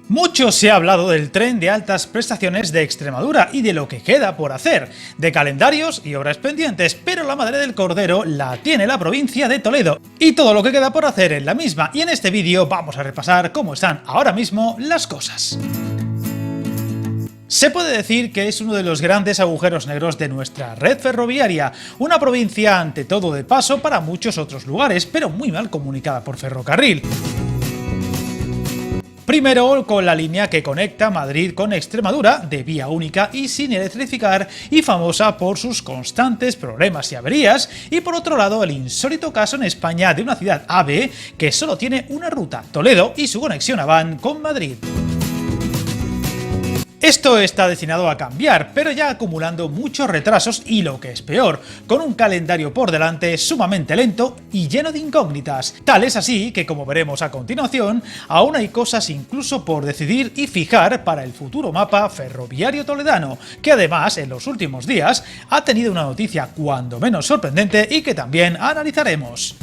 Mucho se ha hablado del tren de altas prestaciones de Extremadura y de lo que queda por hacer, de calendarios y obras pendientes, pero la madre del cordero la tiene la provincia de Toledo y todo lo que queda por hacer en la misma, y en este vídeo vamos a repasar cómo están ahora mismo las cosas. Se puede decir que es uno de los grandes agujeros negros de nuestra red ferroviaria, una provincia ante todo de paso para muchos otros lugares, pero muy mal comunicada por ferrocarril. Primero, con la línea que conecta Madrid con Extremadura, de vía única y sin electrificar, y famosa por sus constantes problemas y averías, y por otro lado el insólito caso en España de una ciudad AVE que solo tiene una ruta, Toledo, y su conexión a Van con Madrid. Esto está destinado a cambiar, pero ya acumulando muchos retrasos y, lo que es peor, con un calendario por delante sumamente lento y lleno de incógnitas. Tal es así que, como veremos a continuación, aún hay cosas incluso por decidir y fijar para el futuro mapa ferroviario toledano, que además en los últimos días ha tenido una noticia cuando menos sorprendente y que también analizaremos.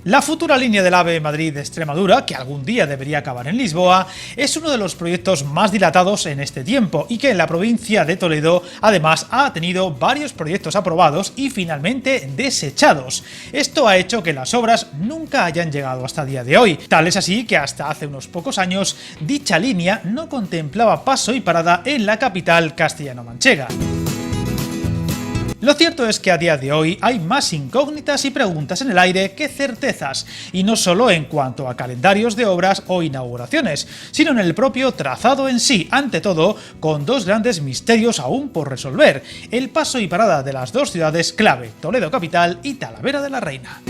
La futura línea del AVE Madrid-Extremadura, que algún día debería acabar en Lisboa, es uno de los proyectos más dilatados en este tiempo y que en la provincia de Toledo además ha tenido varios proyectos aprobados y finalmente desechados. Esto ha hecho que las obras nunca hayan llegado hasta el día de hoy. Tal es así que hasta hace unos pocos años dicha línea no contemplaba paso y parada en la capital castellano-manchega. Lo cierto es que a día de hoy hay más incógnitas y preguntas en el aire que certezas, y no solo en cuanto a calendarios de obras o inauguraciones, sino en el propio trazado en sí, ante todo con dos grandes misterios aún por resolver: el paso y parada de las dos ciudades clave, Toledo capital y Talavera de la Reina.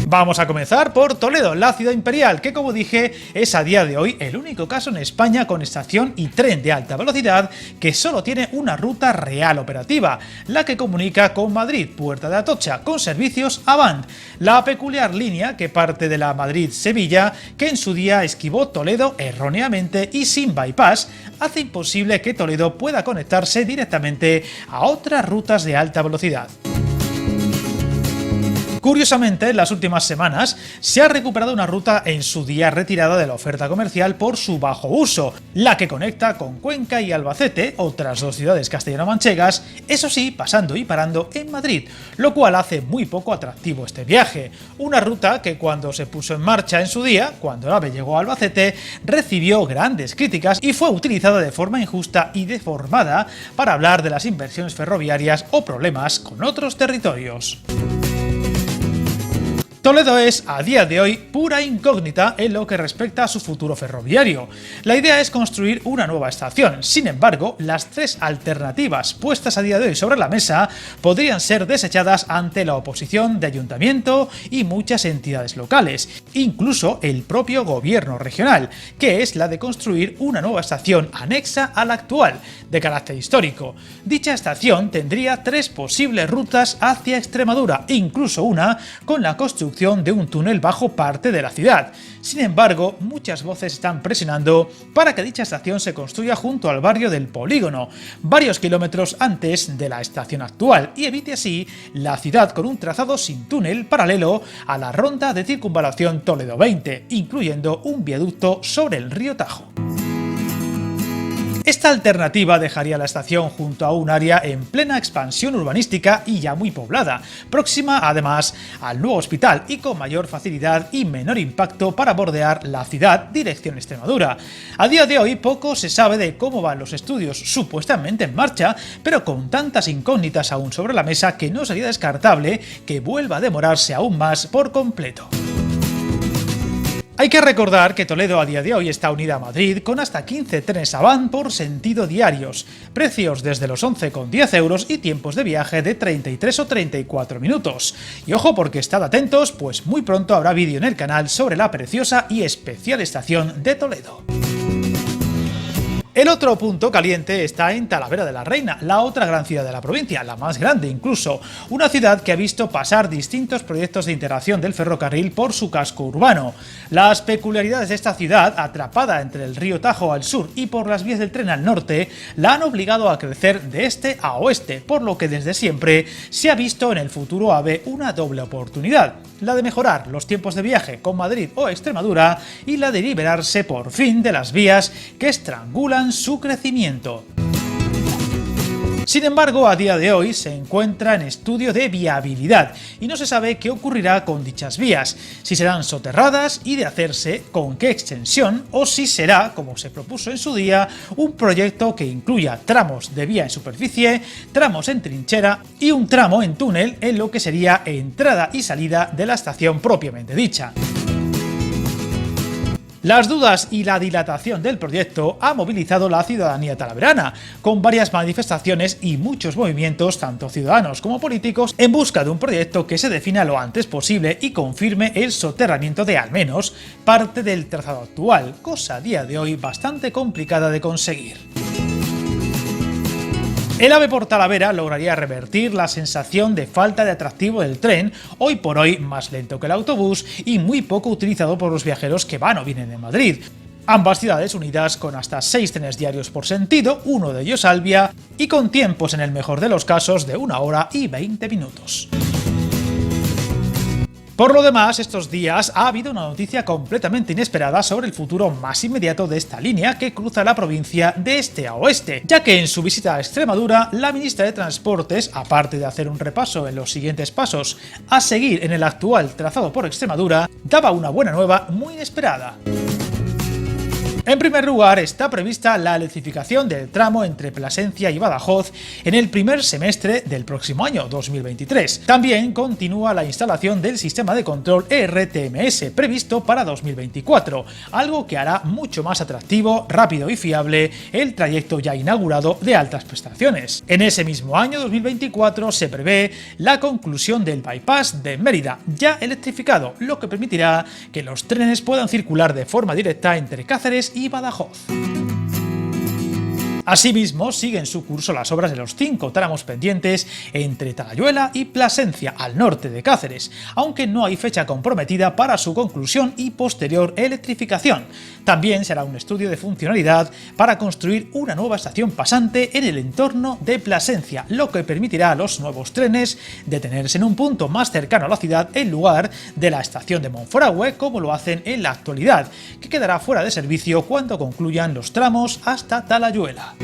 Vamos a comenzar por Toledo, la ciudad imperial, que, como dije, es a día de hoy el único caso en España con estación y tren de alta velocidad que solo tiene una ruta real operativa, la que comunica con Madrid, Puerta de Atocha, con servicios Avant, la peculiar línea que parte de la Madrid-Sevilla, que en su día esquivó Toledo erróneamente y sin bypass, hace imposible que Toledo pueda conectarse directamente a otras rutas de alta velocidad. Curiosamente, en las últimas semanas se ha recuperado una ruta en su día retirada de la oferta comercial por su bajo uso, la que conecta con Cuenca y Albacete, otras dos ciudades castellano-manchegas, eso sí, pasando y parando en Madrid, lo cual hace muy poco atractivo este viaje. Una ruta que, cuando se puso en marcha en su día, cuando el AVE llegó a Albacete, recibió grandes críticas y fue utilizada de forma injusta y deformada para hablar de las inversiones ferroviarias o problemas con otros territorios. Toledo es, a día de hoy, pura incógnita en lo que respecta a su futuro ferroviario. La idea es construir una nueva estación. Sin embargo, las tres alternativas puestas a día de hoy sobre la mesa podrían ser desechadas ante la oposición de ayuntamiento y muchas entidades locales, incluso el propio gobierno regional, que es la de construir una nueva estación anexa a la actual, de carácter histórico. Dicha estación tendría tres posibles rutas hacia Extremadura, incluso una con la construcción de un túnel bajo parte de la ciudad. Sin embargo, muchas voces están presionando para que dicha estación se construya junto al barrio del Polígono, varios kilómetros antes de la estación actual, y evite así la ciudad con un trazado sin túnel paralelo a la ronda de circunvalación Toledo 20, incluyendo un viaducto sobre el río Tajo. Esta alternativa dejaría la estación junto a un área en plena expansión urbanística y ya muy poblada, próxima además al nuevo hospital y con mayor facilidad y menor impacto para bordear la ciudad dirección Extremadura. A día de hoy poco se sabe de cómo van los estudios supuestamente en marcha, pero con tantas incógnitas aún sobre la mesa que no sería descartable que vuelva a demorarse aún más por completo. Hay que recordar que Toledo a día de hoy está unida a Madrid con hasta 15 trenes Avant por sentido diarios, precios desde los 11,10 euros y tiempos de viaje de 33 o 34 minutos. Y ojo, porque estad atentos, pues muy pronto habrá vídeo en el canal sobre la preciosa y especial estación de Toledo. El otro punto caliente está en Talavera de la Reina, la otra gran ciudad de la provincia, la más grande incluso, una ciudad que ha visto pasar distintos proyectos de integración del ferrocarril por su casco urbano. Las peculiaridades de esta ciudad, atrapada entre el río Tajo al sur y por las vías del tren al norte, la han obligado a crecer de este a oeste, por lo que desde siempre se ha visto en el futuro AVE una doble oportunidad. la de mejorar los tiempos de viaje con Madrid o Extremadura y la de liberarse por fin de las vías que estrangulan su crecimiento. Sin embargo, a día de hoy se encuentra en estudio de viabilidad y no se sabe qué ocurrirá con dichas vías, si serán soterradas y de hacerse con qué extensión o si será, como se propuso en su día, un proyecto que incluya tramos de vía en superficie, tramos en trinchera y un tramo en túnel en lo que sería entrada y salida de la estación propiamente dicha. Las dudas y la dilatación del proyecto ha movilizado la ciudadanía talaverana, con varias manifestaciones y muchos movimientos, tanto ciudadanos como políticos, en busca de un proyecto que se defina lo antes posible y confirme el soterramiento de al menos parte del trazado actual, cosa a día de hoy bastante complicada de conseguir. El AVE por Talavera lograría revertir la sensación de falta de atractivo del tren, hoy por hoy más lento que el autobús y muy poco utilizado por los viajeros que van o vienen de Madrid. Ambas ciudades unidas con hasta 6 trenes diarios por sentido, uno de ellos al vía, y con tiempos en el mejor de los casos de 1 hora y 20 minutos. Por lo demás, estos días ha habido una noticia completamente inesperada sobre el futuro más inmediato de esta línea que cruza la provincia de este a oeste, ya que en su visita a Extremadura, la ministra de Transportes, aparte de hacer un repaso en los siguientes pasos a seguir en el actual trazado por Extremadura, daba una buena nueva muy inesperada. En primer lugar, está prevista la electrificación del tramo entre Plasencia y Badajoz en el primer semestre del próximo año, 2023. También continúa la instalación del sistema de control ERTMS previsto para 2024, algo que hará mucho más atractivo, rápido y fiable el trayecto ya inaugurado de altas prestaciones. En ese mismo año, 2024, se prevé la conclusión del bypass de Mérida, ya electrificado, lo que permitirá que los trenes puedan circular de forma directa entre Cáceres y Badajoz. Asimismo, siguen su curso las obras de los 5 tramos pendientes entre Talayuela y Plasencia, al norte de Cáceres, aunque no hay fecha comprometida para su conclusión y posterior electrificación. También será un estudio de funcionalidad para construir una nueva estación pasante en el entorno de Plasencia, lo que permitirá a los nuevos trenes detenerse en un punto más cercano a la ciudad en lugar de la estación de Monforagüe, como lo hacen en la actualidad, que quedará fuera de servicio cuando concluyan los tramos hasta Talayuela.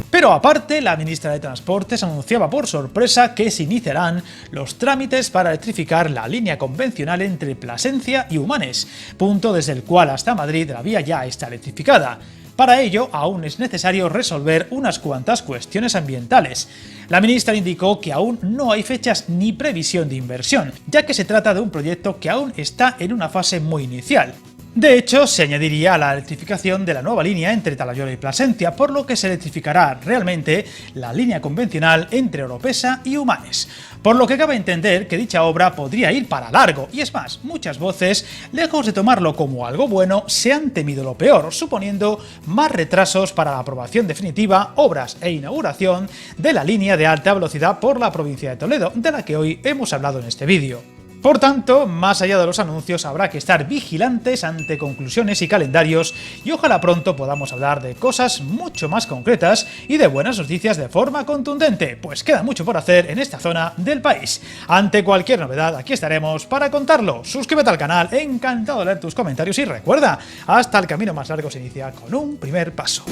Pero aparte, la ministra de Transportes anunciaba por sorpresa que se iniciarán los trámites para electrificar la línea convencional entre Plasencia y Humanes, punto desde el cual hasta Madrid la vía ya está electrificada. Para ello, aún es necesario resolver unas cuantas cuestiones ambientales. La ministra indicó que aún no hay fechas ni previsión de inversión, ya que se trata de un proyecto que aún está en una fase muy inicial. De hecho, se añadiría a la electrificación de la nueva línea entre Talayuela y Plasencia, por lo que se electrificará realmente la línea convencional entre Oropesa y Humanes. Por lo que cabe entender que dicha obra podría ir para largo, y es más, muchas voces, lejos de tomarlo como algo bueno, se han temido lo peor, suponiendo más retrasos para la aprobación definitiva, obras e inauguración de la línea de alta velocidad por la provincia de Toledo, de la que hoy hemos hablado en este vídeo. Por tanto, más allá de los anuncios, habrá que estar vigilantes ante conclusiones y calendarios y ojalá pronto podamos hablar de cosas mucho más concretas y de buenas noticias de forma contundente, pues queda mucho por hacer en esta zona del país. Ante cualquier novedad, aquí estaremos para contarlo. Suscríbete al canal, encantado de leer tus comentarios y recuerda, hasta el camino más largo se inicia con un primer paso.